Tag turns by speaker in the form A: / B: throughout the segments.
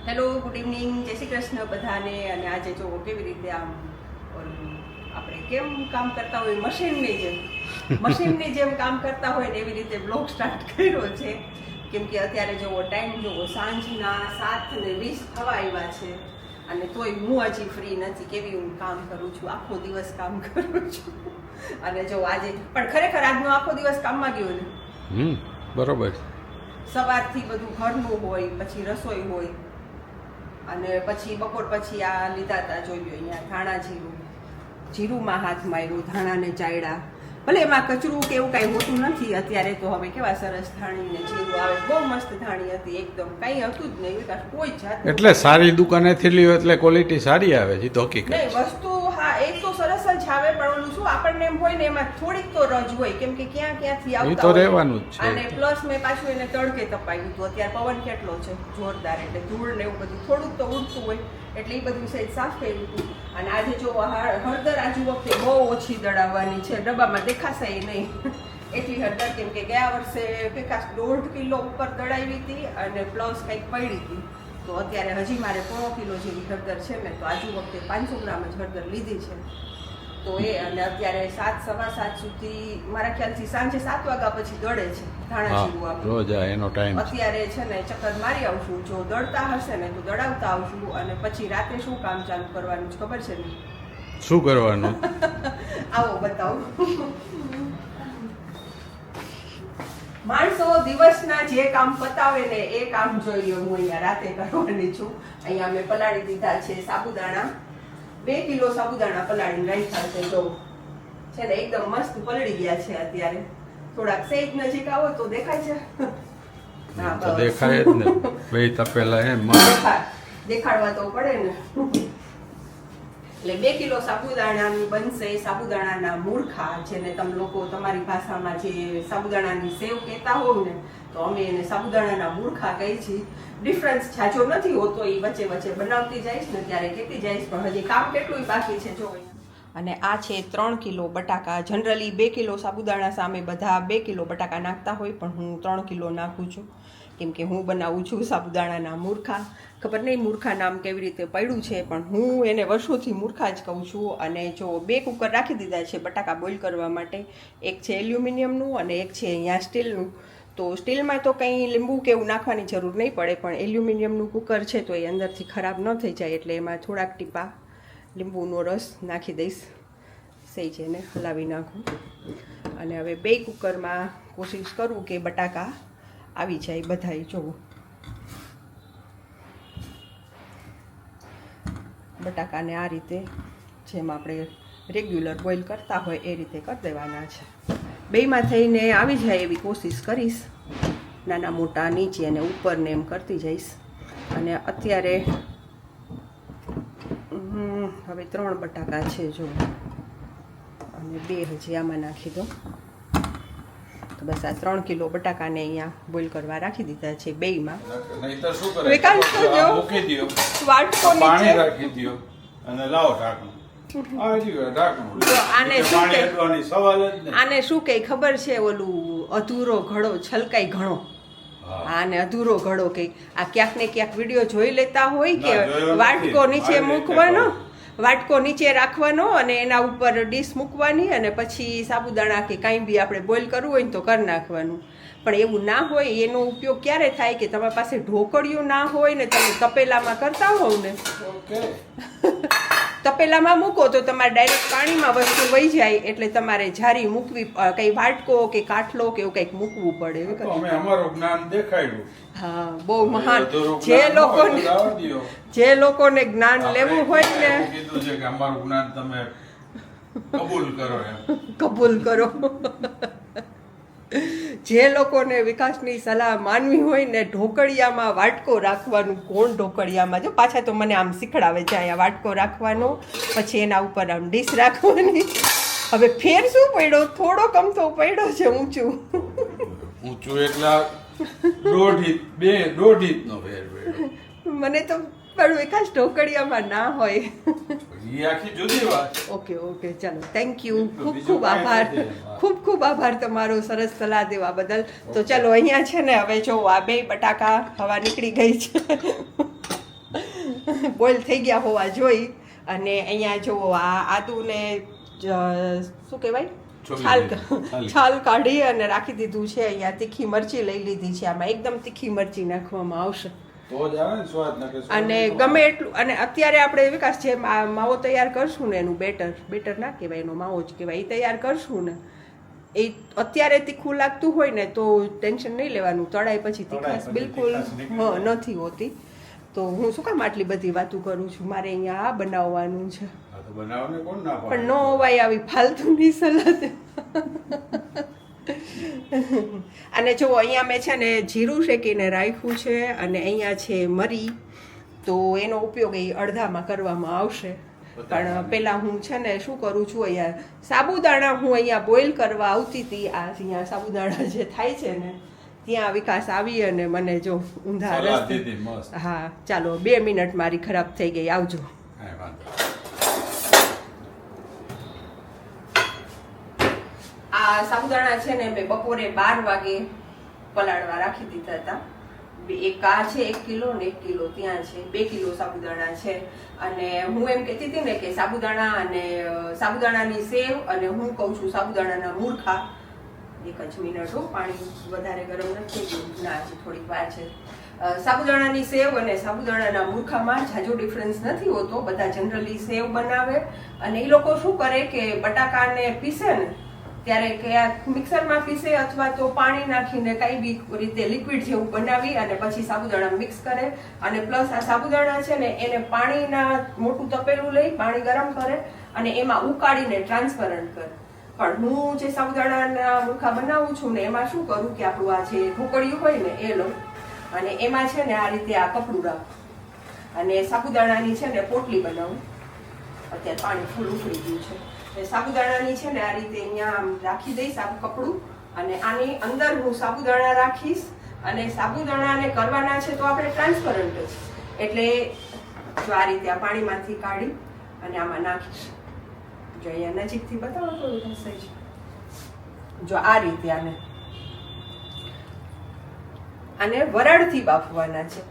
A: Hello, good evening, જય શ્રી કૃષ્ણ બધાને. અને આજે જો કેવી રીતે આમ આપણે કેમ કામ કરતા હોય મશીનની જેમ કામ કરતા હોય ને એવી રીતે બ્લોગ સ્ટાર્ટ કર્યો છે. કેમ કે અત્યારે જો ટાઈમ જો સાંજના 7:20 થવા આવ્યા છે અને તોય હું હજી ફ્રી નથી. કેવી હું કામ કરું છું, આખો દિવસ કામ કરું છું. અને જો આજે પણ ખરેખર આજનો આખો દિવસ કામમાં ગયો ને.
B: બરોબર.
A: સવારથી બધું ઘરનું હોય, પછી રસોઈ હોય, અને પછી બપોર પછી આ લીધા હતા, જોઈ લો અહીંયા ધાણા જીરુંમાં હાથ માર્યો, ધાણાને ચાયડા. ભલે એમાં કચરું કે એવું કાંઈ હોતું નથી. અત્યારે તો હવે કેવા સરસ ધાણી ને જીરું આવે, બહુ મસ્ત ધાણી હતી એકદમ, કાંઈ હતું જ નહીં વિકાસ, કોઈ જાત.
B: એટલે સારી દુકાનેથી લ્યો એટલે ક્વોલિટી સારી આવે છે, તો હકીકત
A: નહીં વસ્તુ. હા, એ તો સરસ જ આવે, પણ ઓલું શું આપણને એમ હોય ને એમાં થોડીક તો રજ હોય, કેમ કે ક્યાંથી આવતા
B: તો રહેવાનું જ છે.
A: અને પ્લસ મેં પાછું એને તડકે તપાવ્યું હતું. અત્યારે પવન કેટલો છે જોરદાર, એટલે ધૂળ ને એવું બધું થોડુંક તો ઉડતું હોય, એટલે એ બધું સહેજ સાફ કર્યું હતું. અને આજે જો હળદર આજુ વખતે બહુ ઓછી દળાવવાની છે, ડબ્બામાં દેખાશે નહીં એટલી હળદર. કેમ કે ગયા વર્ષે વિકાસ 1.5 કિલો ઉપર દળાવી હતી અને પ્લસ કંઈક પડી હતી. તો અત્યારે હજી મારે 1.5 કિલો જેવી હળદર છે ને, તો આજુ વખતે 500 ગ્રામ જ હળદર લીધી છે. તો એ અને અત્યારે 7, સવા 7 સુધી મારા ખ્યાલથી સાંજે 7 વાગ્યા પછી દળે છે ધાણા જીરું આપણે
B: રોજ એનો ટાઈમ.
A: અત્યારે છે ને ચક્કર મારી આવશું, જો દળતા હશે ને તો દળાવતા આવશું. અને પછી રાતે શું કામ ચાલુ કરવાનું છે ખબર છે ને?
B: શું કરવાનું?
A: આવો બતાવો. માણસો દિવસના જે કામ પતાવે ને એ કામ જોઈ લો, હું અહીંયા રાતે કરવાની છું. અહીંયા મેં પલાળી દીધા છે સાબુદાણા, 2 કિલો સાબુદાણા પલાળીને રાખ્યા છે. જો છે ને એકદમ મસ્ત પલળી ગયા છે. અત્યારે થોડાક સેજ નજીક આવો તો દેખાય છે. હા,
B: તો દેખાય જ ને, બે તપેલા એમ
A: દેખાડવા તો પડે ને. એટલે 2 કિલો સાબુદાણાની બનશે સાબુદાણાના મૂળખા, જેને તમે લોકો તમારી ભાષામાં જે સાબુદાણાની સેવ કહેતા હોવ ને, તો અમે એને સાબુદાણાના મૂળખા કહી છીએ. ડિફરન્સ જાજો નથી હોતો, એ વચ્ચે વચ્ચે બનાવતી જઈશ ને ત્યારે કહેતી જઈશ, પણ હજી કામ કેટલું બાકી છે જો. અને આ છે 3 કિલો બટાકા. જનરલી 2 કિલો સાબુદાણા સામે બધા 2 કિલો બટાકા નાખતા હોય, પણ હું 3 કિલો નાખું છું, કેમ કે હું બનાવું છું સાબુદાણાના મૂર્ખા. ખબર નહીં મૂર્ખા નામ કેવી રીતે પડ્યું છે, પણ હું એને વર્ષોથી મૂર્ખા જ કહું છું. અને જો 2 કુકર રાખી દીધા છે બટાકા બોઇલ કરવા માટે. એક છે એલ્યુમિનિયમનું અને એક છે અહીંયા સ્ટીલનું. તો સ્ટીલમાં તો કંઈ લીંબુ કે એવું નાખવાની જરૂર નહીં પડે, પણ એલ્યુમિનિયમનું કુકર છે તો એ અંદરથી ખરાબ ન થઈ જાય, એટલે એમાં થોડાક ટીપા લીંબુનો રસ નાખી દઈશ. સહેજ એને હલાવી નાખું. અને હવે 2 કુકરમાં કોશિશ કરું કે બટાકા આવી જાય બધાય. જો બટાકાને આ રીતે જેમ આપણે રેગ્યુલર બોઇલ કરતા હોય એ રીતે કરી દેવાના છે. બેયમાં થઈને આવી જાય એવી કોશિશ કરીશ. નાના મોટા નીચે અને ઉપરને એમ કરતી જઈશ. અને અત્યારે હવે 3 બટાકા છે જો, અને 2 હજી આમાં નાખી દો. તો બસ આ 3 કિલો બટાકાને અહીંયા બોઇલ કરવા રાખી દીધા છે બેયમાં. વાટકો નીચે
B: રાખી દો અને લાવો ઢાંકણું.
A: આને શું કઈ ખબર છે? ઓલું અધૂરો ઘડો છલકાઈ ઘણો. આને અધૂરો ઘડો કઈ. આ ક્યાંક ને ક્યાંક વિડીયો જોઈ લેતા હોય કે વાટકો નીચે મૂકવાનો, વાટકો નીચે રાખવાનો અને એના ઉપર ડીશ મૂકવાની, અને પછી સાબુદાણા કે કાંઈ બી આપણે બોઇલ કરવું હોય ને તો કરી નાખવાનું. પણ એવું ના હોય, એનો ઉપયોગ ક્યારે થાય કે તમારી પાસે ઢોકળિયું ના હોય ને, તમે તપેલામાં કરતા હોવ ને, તપેલામાં મૂકો તો તમારે ડાયરેક્ટ પાણીમાં વસ્તુ વહી જાય, એટલે તમારે જારી મૂકવી, કંઈ વાટકો કે કાટલો કે એવું કંઈક મૂકવું પડે.
B: અમારું જ્ઞાન દેખાડ્યું.
A: હા, બહુ મહાન. જે લોકોને જ્ઞાન લેવું હોય ને,
B: કીધું છે કે અમારું જ્ઞાન તમે કબૂલ કરો એમ.
A: કબૂલ કરો. જે લોકોને વિકાસની સલાહ માનવી હોય ને, ઢોકળિયામાં વાટકો રાખવાનું. કોણ ઢોકળિયામાં? જો પાછા તો મને આમ શીખડાવે છે, અહીંયા વાટકો રાખવાનો, પછી એના ઉપર આમ ડીશ રાખવાની. હવે ફેર શું પડ્યો? થોડો કમતો પડ્યો છે ઊંચું.
B: ઊંચું એટલે 1.5 ઇંચનો ફેર પડ્યો.
A: મને તો પણ વિકાસ ઢોકળિયામાં ના હોય.
B: એ આખી જુદી વાત.
A: ઓકે ઓકે, ચાલો, થેન્ક યુ. ખૂબ ખૂબ આભાર, ખૂબ ખૂબ આભાર તમારો સરસ સલાહ દેવા બદલ. તો ચાલો, અહીંયા છે ને હવે જો આ 2 બટાકા હવા નીકળી ગઈ છે. બોઇલ થઈ ગયા હોવા જોઈ. અને અહીંયા જો આ આદુને શું કહેવાય છાલ કાઢી અને રાખી દીધું છે. અહીંયા તીખી મરચી લઈ લીધી છે. આમાં એકદમ તીખી મરચી નાખવામાં આવશે અને ગમે એટલું. અને અત્યારે આપણે વિકાસ છે માવો તૈયાર કરશું ને, એનું બેટર ના કહેવાય, એનો માવો જ કહેવાય, એ તૈયાર કરશું ને, એ અત્યારે તીખું લાગતું હોય ને તો ટેન્શન નહીં લેવાનું, તળાઈ પછી તીખાશ બિલકુલ નથી હોતી. તો હું શું કામ આટલી બધી વાતો કરું છું? મારે અહીંયા આ બનાવવાનું છે, પણ નો હોવાય આવી ફાલતુની સલાહ. અને જો અહીંયા મેં છે ને જીરું શેકીને રાખ્યું છે અને અહીંયા છે મરી. તો એનો ઉપયોગ એ અડધામાં કરવામાં આવશે. પણ પહેલાં હું છે ને શું કરું છું, અહીંયા સાબુદાણા હું અહીંયા બોઇલ કરવા આવતી હતી. આ અહીંયા સાબુદાણા જે થાય છે ને ત્યાં વિકાસ આવી અને મને જો ઊંધા રસ્તે. હા ચાલો 2 મિનિટ મારી ખરાબ થઈ ગઈ. આવજો. આ સાબુદાણા છે ને મેં બપોરે 12 વાગે પલાળવા રાખી દીધા હતા. એક આ છે 1 કિલો ને 1 કિલો ત્યાં છે 2 કિલો સાબુદાણા છે. અને હું એમ કહેતી હતી ને કે સાબુદાણા અને સાબુદાણાની સેવ અને હું કહું છું સાબુદાણાના મૂળખા. એક જ મિનિટ હો, પાણી વધારે ગરમ નથી થયું. ના, હજી થોડીક વાર છે. સાબુદાણાની સેવ અને સાબુદાણાના મૂળખામાં જાજો ડિફરન્સ નથી હોતો. બધા જનરલી સેવ બનાવે અને એ લોકો શું કરે કે બટાકાને પીસે ને ત્યારે કે મિક્સરમાં પીસે અથવા તો પાણી નાખીને કાંઈ બી રીતે લિક્વિડ જેવું બનાવી અને પછી સાબુદાણા મિક્સ કરે. અને પ્લસ આ સાબુદાણા છે ને એને પાણીના મોટું તપેલું લઈ પાણી ગરમ કરે અને એમાં ઉકાળીને ટ્રાન્સપરન્ટ કરે. પણ હું જે સાબુદાણાના મૂળખા બનાવું છું ને એમાં શું કરું કે આપણું આ જે ઢોકળિયું હોય ને એ લઉં અને એમાં છે ને આ રીતે આ કપડું રાખું અને સાબુદાણાની છે ને પોટલી બનાવું. અત્યારે પાણી ફૂલ ઉકળી ગયું છે. સાબુદાણાની છે ને આ રીતે અહીંયા આમ રાખી દઈશ આ કપડું અને આની અંદર હું સાબુદાણા રાખીશ. અને સાબુદાણાને કરવાના છે તો આપણે ટ્રાન્સપરન્ટ જ, એટલે જો આ રીતે આ પાણીમાંથી કાઢી અને આમાં નાખીશ. જો અહીંયા નજીકથી બતાવો તો થશે જ. જો આ રીતે આને વરાળથી બાફવાના છે.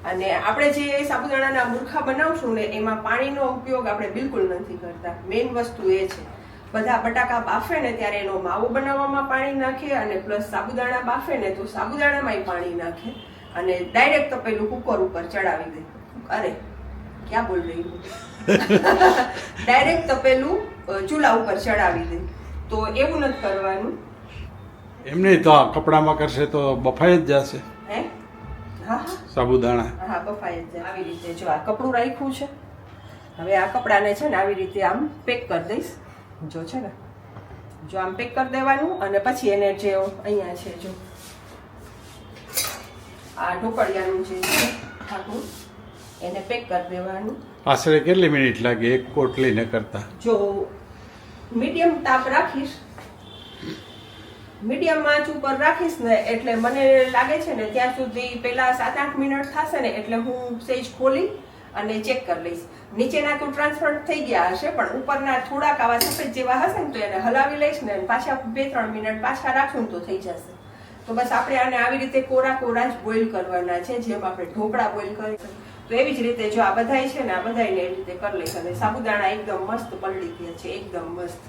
A: અને આપણે જે સાબુદાણાના મૂળખા બનાવશું ને એમાં પાણીનો ઉપયોગ આપણે બિલકુલ નથી કરતા. મેઇન વસ્તુ એ છે બધા બટાકા બાફે ને ત્યારે એનો માવો બનાવવામાં પાણી નાખે અને પ્લસ સાબુદાણા બાફે ને તો સાબુદાણામાંય પાણી નાખે અને ડાયરેક્ટ તપેલું કુકર ઉપર ચડાવી દે. અરે ક્યાં બોલ રહી હું ડાયરેક્ટ તપેલું ચૂલા ઉપર ચડાવી દે. તો એવું નથી કરવાનું.
C: એમ નહીં તો કપડામાં કરશે તો બફાઈ જ જશે.
A: હે? હા
C: સાબુદાણા
A: હા બફાઈ જ જાય. આવી રીતે જો આ કપડું રાખ્યું છે. હવે આ કપડાને છે ને આવી રીતે આમ પેક કરી દઈશ. જો છે ને જો આમ પેક કરી દેવાનું અને પછી એને જે અહીંયા છે જો આ ઢોકળિયાનું જે ઠાકું એને પેક કરી દેવાનું.
C: આશરે કેટલી મિનિટ લાગે એક પોટલીને કરતા?
A: જો મીડિયમ તાપ રાખીશ, મીડિયમ આંચ ઉપર રાખીશ ને એટલે મને લાગે છે ને ત્યાં સુધી પહેલા 7-8 મિનિટ થશે ને એટલે હું સેજ ખોલી અને ચેક કરી લઈશ. નીચેના તો ટ્રાન્સફર થઈ ગયા હશે પણ ઉપરના થોડાક આવા સફેદ જેવા હશે ને તો એને હલાવી લઈશ ને પાછા 2-3 મિનિટ પાછા રાખશું તો થઈ જશે. તો બસ આપણે આને આવી રીતે કોરા કોરા જ બોઇલ કરવાના છે, જેમ આપણે ઢોકળા બોઇલ કરીએ તો એવી જ રીતે જો આ બધાય છે ને આ બધાયને એવી રીતે કરી લઈશ. અને સાબુદાણા એકદમ મસ્ત પલળી ગયા છે, એકદમ મસ્ત.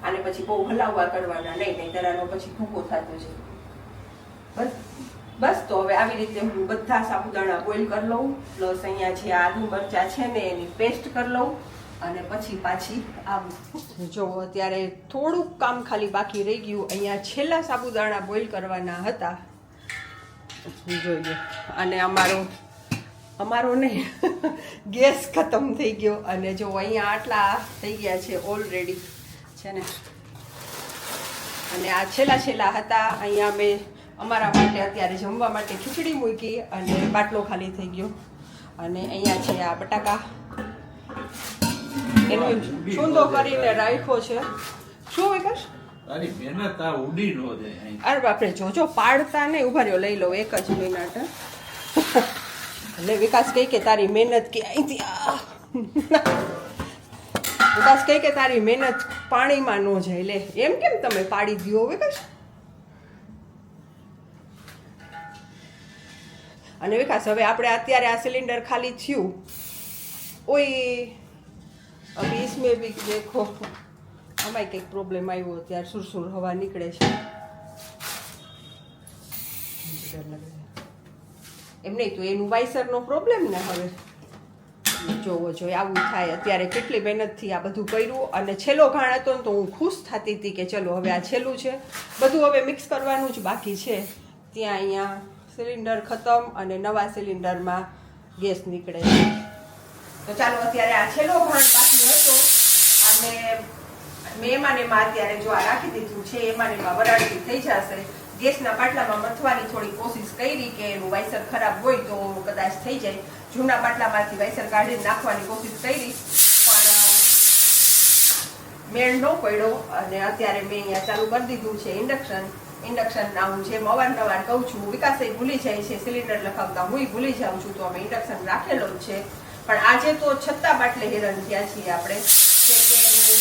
A: આને પછી બહુ હલાવવા કરવાના નહીં તરાનો પછી ભૂકો થતો છે. બસ તો હવે આવી રીતે હું બધા સાબુદાણા બોઇલ કરી લઉં. પ્લસ અહીંયા જે આદુ મરચાં છે ને એની પેસ્ટ કરી લઉં અને પછી પાછી આવું. જો અત્યારે થોડુંક કામ ખાલી બાકી રહી ગયું. અહીંયા છેલ્લા સાબુદાણા બોઇલ કરવાના હતા. જોઈએ અને અમારો નહીં ગેસ ખતમ થઈ ગયો અને જો અહીંયા આટલા થઈ ગયા છે ઓલરેડી છે ને. અને આ છેલ્લા હતા. અહીંયા મેં અમારા માટે અત્યારે જમવા માટે ખીચડી મૂકી અને બાટલો ખાલી થઈ ગયો. અને અહીંયા છે આ બટાકા એનો છૂંદો કરીને રાખ્યો છે. શું વિકાસ
B: તારી મહેનત આ ઉડી ન જાય.
A: અરે બાપરે જોજો પાડતા નહીં. ઉભા રહ્યો લઈ લો એક જ મિનિટ. એટલે વિકાસ કહે કે તારી મહેનત કે અહીંથી વિકાસ કહે કે તારી મહેનત પાણીમાં ન જાય. લે એમ કેમ તમે પાડી દો વિકાસ? અને વિકાસ હવે આપણે અત્યારે આ સિલિન્ડર ખાલી થયું ઓય अभी इसमें भी देखो આમાં કંઈક પ્રોબ્લેમ આવ્યો ત્યારે સુરસુર હવા નીકળે છે એમ નહીં તો એનું વાઇસરનો પ્રોબ્લેમ ને હવે જોવો જોઈએ આવું થાય અત્યારે કેટલી મહેનતથી આ બધું કર્યું અને છેલ્લો ઘાણ હતો ને તો હું ખુશ થતી હતી કે ચલો હવે આ છેલ્લું છે બધું હવે મિક્સ કરવાનું જ બાકી છે ત્યાં અહીંયા સિલિન્ડર ખતમ અને નવા સિલિન્ડરમાં ગેસ નીકળે છે તો ચાલો અત્યારે આ છેલ્લો ઘાણ બાકી હતો અને મેં એમાં ને એમાં અત્યારે જો આ રાખી દીધું છે એમાં ને એમાં વરાળથી થઈ જશે ગેસના પાટલામાં મથવાની થોડી કોશિશ કરી કે એનું વાઇસર ખરાબ હોય તો કદાચ થઈ જાય જૂના પાટલામાંથી વાઇસર કાઢીને નાખવાની કોશિશ કરી પણ મેળ ન પડ્યો અને અત્યારે મેં અહીંયા ચાલુ કરી દીધું છે ઇન્ડક્શનના હું જેમ અવારનવાર કહું છું વિકાસે ભૂલી જાય છે સિલિન્ડર લખાવતા હું ભૂલી જાઉં છું તો અમે ઇન્ડક્શન રાખેલો જ છે પણ આજે તો છત્તા બાટલે હેરાન થયા છીએ આપણે કેમ કે એનું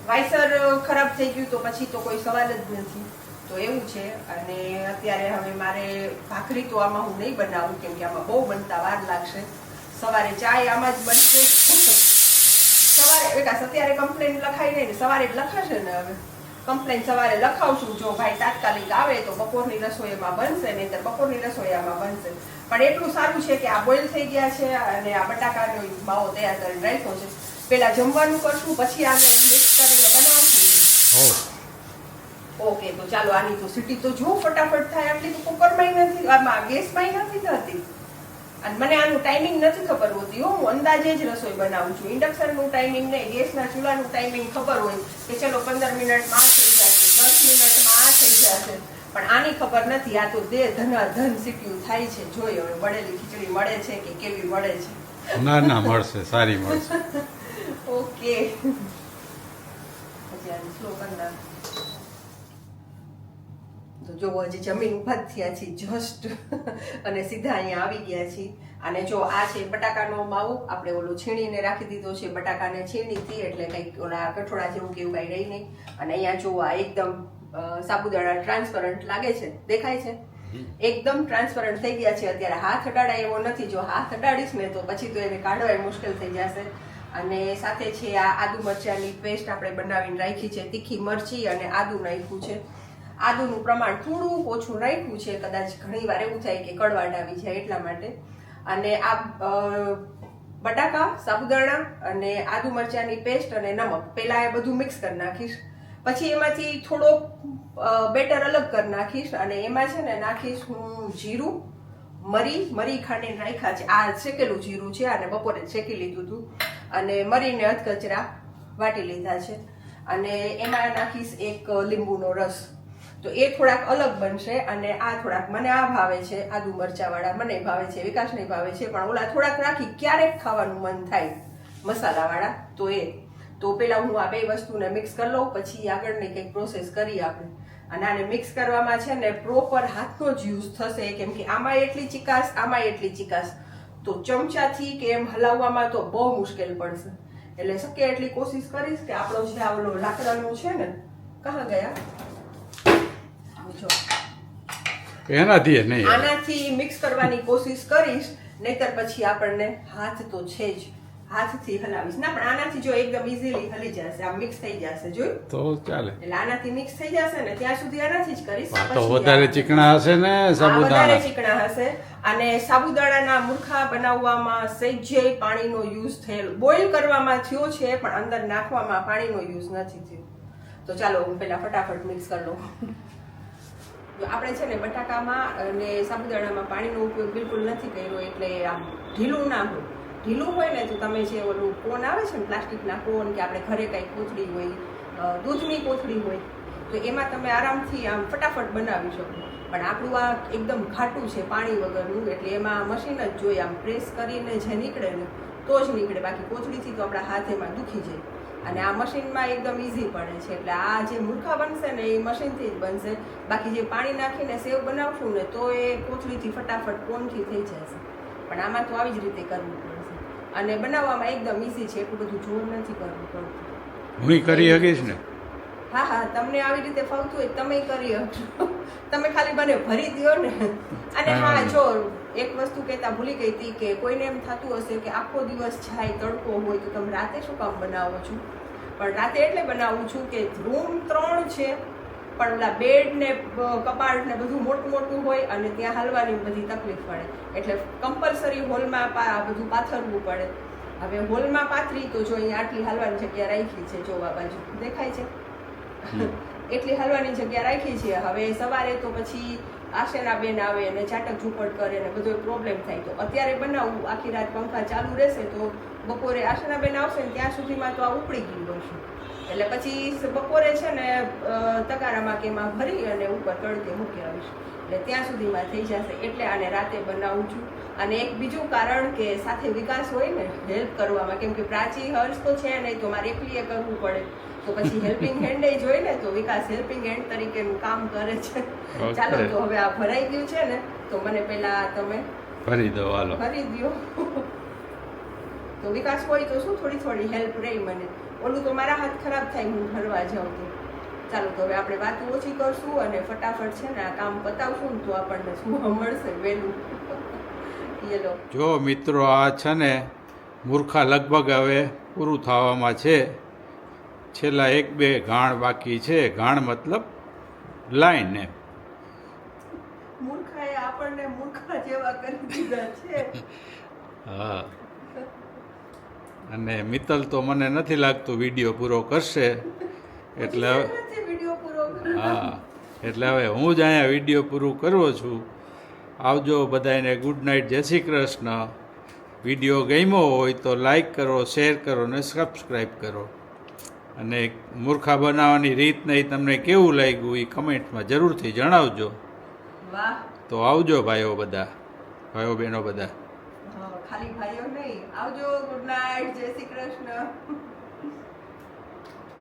A: વાઇસર ખરાબ થઈ ગયું તો પછી તો કોઈ સવાલ જ નથી તો એવું છે અને અત્યારે હવે મારે ભાખરી તો આમાં હું નહીં બનાવું કેમ કે આમાં બહુ બનતા વાર લાગશે સવારે ચાય આમાં જ બનશે સવારે વિકાસ અત્યારે કમ્પ્લેન લખાઈ નહીં ને સવારે જ લખાશે ને હવે કમ્પ્લેન સવારે લખાવશું જો ભાઈ તાત્કાલિક આવે તો બપોરની રસોઈ એમાં બનશે નહીંતર બપોરની રસોઈ આમાં બનશે પણ એટલું સારું છે કે આ બોઇલ થઈ ગયા છે અને આ બટાકાનો માવો તૈયાર કરીને રાખ્યો છે પેલા જમવાનું કરશું પછી આગળ મિક્સ કરીને બનાવશું ઓકે તો ચાલો આની તો સીટી તો જો ફટાફટ થાય આટલી તો કુકરમાંય નથી આમાં ગેસમાંય નથી થતી અને મને આનું ટાઈમિંગ નથી ખબર હોતી હું અંદાજે જ રસોઈ બનાવું છું ઇન્ડક્શનનું ટાઈમિંગ નહીં ગેસના ચૂલાનું ટાઈમિંગ ખબર હોય કે ચલો 15 મિનિટમાં આ થઈ જશે 10 મિનિટમાં આ થઈ જશે પણ આની ખબર નથી આ તો ધન સીટ્યું થાય છે જોઈ હવે બળેલી ખીચડી મળે છે કે કેવી મળે છે
C: ના મળશે સારી મળશે
A: ઓકે પછી આને સ્લો કરી નાખ તો જો હજી જમીન ઉભા જ થયા છીએ જસ્ટ અને સીધા અહીંયા આવી ગયા છીએ અને જો આ છે બટાકાનો માવો આપણે ઓલો છીણીને રાખી દીધો છે બટાકાને છીણીથી એટલે કંઈક ઓલા કઠોળા જેવું કે એવું કાંઈ રહી નહીં અને અહીંયા જો આ એકદમ સાબુદાણા ટ્રાન્સપરન્ટ લાગે છે દેખાય છે એકદમ ટ્રાન્સપરન્ટ થઈ ગયા છે અત્યારે હાથ અડાડાય એવો નથી જો હાથ અડાડીશ ને તો પછી તો એને કાઢવા મુશ્કેલ થઈ જશે અને સાથે છે આ આદુ મરચાંની પેસ્ટ આપણે બનાવીને રાખી છે તીખી મરચી અને આદુ નાખ્યું છે આદુનું પ્રમાણ થોડું ઓછું નાખ્યું છે કદાચ ઘણી વાર એવું થાય કે કડવાટ આવી જાય એટલા માટે અને આ બટાકા સાબુદાણા અને આદુ મરચાંની પેસ્ટ અને નમક પહેલા એ બધું મિક્સ કરી નાખીશ પછી એમાંથી થોડો બેટર અલગ કરી નાખીશ અને એમાં છે ને નાખીશ હું જીરું મરી ખાંડીને રાખ્યા છે આ શેકેલું જીરું છે અને બપોરે શેકી લીધું હતું અને મરીને અધકચરા વાટી લીધા છે અને એમાં નાખીશ એક લીંબુનો રસ તો એ થોડાક અલગ બનશે અને આ થોડાક મને આ ભાવે છે આદુ મરચાવાળા મને ભાવે છે વિકાસને ભાવે છે પણ ઓલા થોડાક રાખી ક્યારેક ખાવાનું મન થાય મસાલાવાળા તો એ તો પેલા હું આ બે વસ્તુને મિક્સ કરી લઉં પછી આગળની કંઈક પ્રોસેસ કરીએ આપણે અને આને મિક્સ કરવામાં છે ને પ્રોપર હાથનો જ યુઝ થશે કેમ કે આમાં એટલી ચીકાશ આમાં એટલી ચીકાશ તો ચમચાથી કે એમ હલાવવામાં તો બહુ મુશ્કેલ પડશે એટલે શક્ય એટલી કોશિશ કરીશ કે આપણો જે આ ઓલો લાકડાનું છે ને કહા ગયા
C: એનાથી નહીં
A: આનાથી મિક્સ કરવાની કોશિશ કરીશ નહીતર પછી આપણને હાથ તો છે જ હાથથી હલાવીશ ના પણ આનાથી જો એકદમ ઇઝીલી હલી જશે આમ મિક્સ થઈ જશે જોયું
C: તો ચાલે
A: એટલે આનાથી મિક્સ થઈ જશે ને ત્યાં સુધી આનાથી જ કરીશ
C: તો વધારે ચીકણા હશે ને સાબુદાણા
A: વધારે ચીકણા હશે અને સાબુદાણાના મૂર્ખા બનાવવામાં સહેજે પાણીનો યુઝ થયેલો બોઇલ કરવામાં થયો છે પણ અંદર નાખવામાં પાણીનો યુઝ નથી થયો તો ચાલો હું પેલા ફટાફટ મિક્સ કરી લઉં આપણે છે ને બટાકામાં અને સાબુદાણામાં પાણીનો ઉપયોગ બિલકુલ નથી કર્યો એટલે આમ ઢીલું ના હોય ઢીલું હોય ને તો તમે જે ઓલું કોન આવે છે ને પ્લાસ્ટિકના કોન કે આપણે ઘરે કંઈ કોથળી હોય દૂધની કોથળી હોય તો એમાં તમે આરામથી આમ ફટાફટ બનાવી શકો પણ આપણું આ એકદમ ઘાટું છે પાણી વગરનું એટલે એમાં મશીન જ જોઈએ આમ પ્રેસ કરીને જે નીકળે ને તો જ નીકળે બાકી કોથળીથી તો આપણા હાથ એમાં દુખી જાય અને આ મશીનમાં એકદમ ઇઝી પડે છે એટલે આ જે મૂર્ખા બનશે ને એ મશીનથી જ બનશે બાકી જે પાણી નાખીને સેવ બનાવશું ને તો એ કોથળીથી ફટાફટ કોનથી થઈ જશે પણ આમાં તો આવી જ રીતે કરવું પડશે અને બનાવવામાં એકદમ ઇઝી છે એટલું બધું જોર નથી કરવું પડતું
C: હું કરી શકીશ ને
A: હા તમને આવી રીતે ફાવતું હોય તમે કરી શકશો તમે ખાલી મને ભરી દ્યો ને. અને હા જો એક વસ્તુ કહેતા ભૂલી ગઈ હતી કે કોઈને એમ થતું હશે કે આખો દિવસ જાય તડકો હોય તો તમે રાતે શું કામ બનાવો છો, પણ રાતે એટલે બનાવું છું કે રૂમ 3 છે પણ ઓલા બેડ ને કપાટ ને બધું મોટું મોટું હોય અને ત્યાં હાલવાની બધી તકલીફ પડે, એટલે કમ્પલસરી હોલમાં બધું પાથરવું પડે. હવે હોલમાં પાથરી તો જો અહીંયા આટલી હાલવાની જગ્યા રાખી છે, જો આ બાજુ દેખાય છે એટલી હાલવાની જગ્યા રાખી છે. હવે સવારે તો પછી આશેના બેન આવે અને ચાટક ઝૂપટ કરે ને બધો પ્રોબ્લેમ થાય, તો અત્યારે બનાવું આખી રાત પંખા ચાલુ રહેશે તો બપોરે આશેના બેન આવશે ને ત્યાં સુધીમાં તો આ ઉપડી ગયું હશે, એટલે પછી બપોરે છે ને તગારામાં કે એમાં ભરી અને ઉપર તડકે મૂકી આવીશ, એટલે ત્યાં સુધીમાં થઈ જશે. એટલે આને રાતે બનાવું છું. અને એક બીજું કારણ કે સાથે વિકાસ હોય ને હેલ્પ કરવામાં, કેમ કે પ્રાચી હર્ષ તો છે નહીં તો મારે એકલીએ કરવું પડે, તો પછી હેલ્પિંગ હેન્ડ જોઈ ને તો વિકાસ હેલ્પિંગ હેન્ડ તરીકે કામ કરે છે. ચાલો તો હવે આ ભરાઈ ગયું છે ને તો મને પેલા તમે
C: ભરી દો, હાલો
A: ભરી દો. તો વિકાસ હોય તો શું થોડી થોડી હેલ્પ રહી મને, ઓલું તો મારા હાથ ખરાબ થાય હું ભરવા જાઉં તો. ચાલો તો હવે આપણે વાત ઓછી કરશું અને ફટાફટ છે ને આ કામ પતાવશું ને તો આપણને શું મળશે વહેલું.
C: જો મિત્રો, આ છે ને મૂર્ખા લગભગ હવે પૂરું થવામાં છે. છેલ્લા 1-2 ગાણ બાકી છે. ગાણ મતલબ લાઈન એમ.
A: મૂર્ખાએ આપણને મૂર્ખા જેવા કરી દીધા છે.
C: હા, અને મિત્તલ તો મને નથી લાગતું વિડીયો પૂરો કરશે, એટલે હા, એટલે હવે હું જ અહીંયા વિડીયો પૂરું કરવો છું. આવજો બધાને, ગુડ નાઇટ, જય શ્રી કૃષ્ણ. વિડીયો ગમ્યો હોય તો લાઈક કરો, શેર કરો ને સબસ્ક્રાઈબ કરો. અને મૂર્ખા બનાવવાની રીત નહીં તમને કેવું લાગ્યું એ કમેન્ટમાં જરૂરથી જણાવજો.
A: વાહ,
C: તો આવજો ભાઈઓ બધા, ભાઈઓ બહેનો બધા.
A: ખાલી ભાઈઓ નહીં, આવજો. ગુડ નાઇટ, જય શ્રી કૃષ્ણ.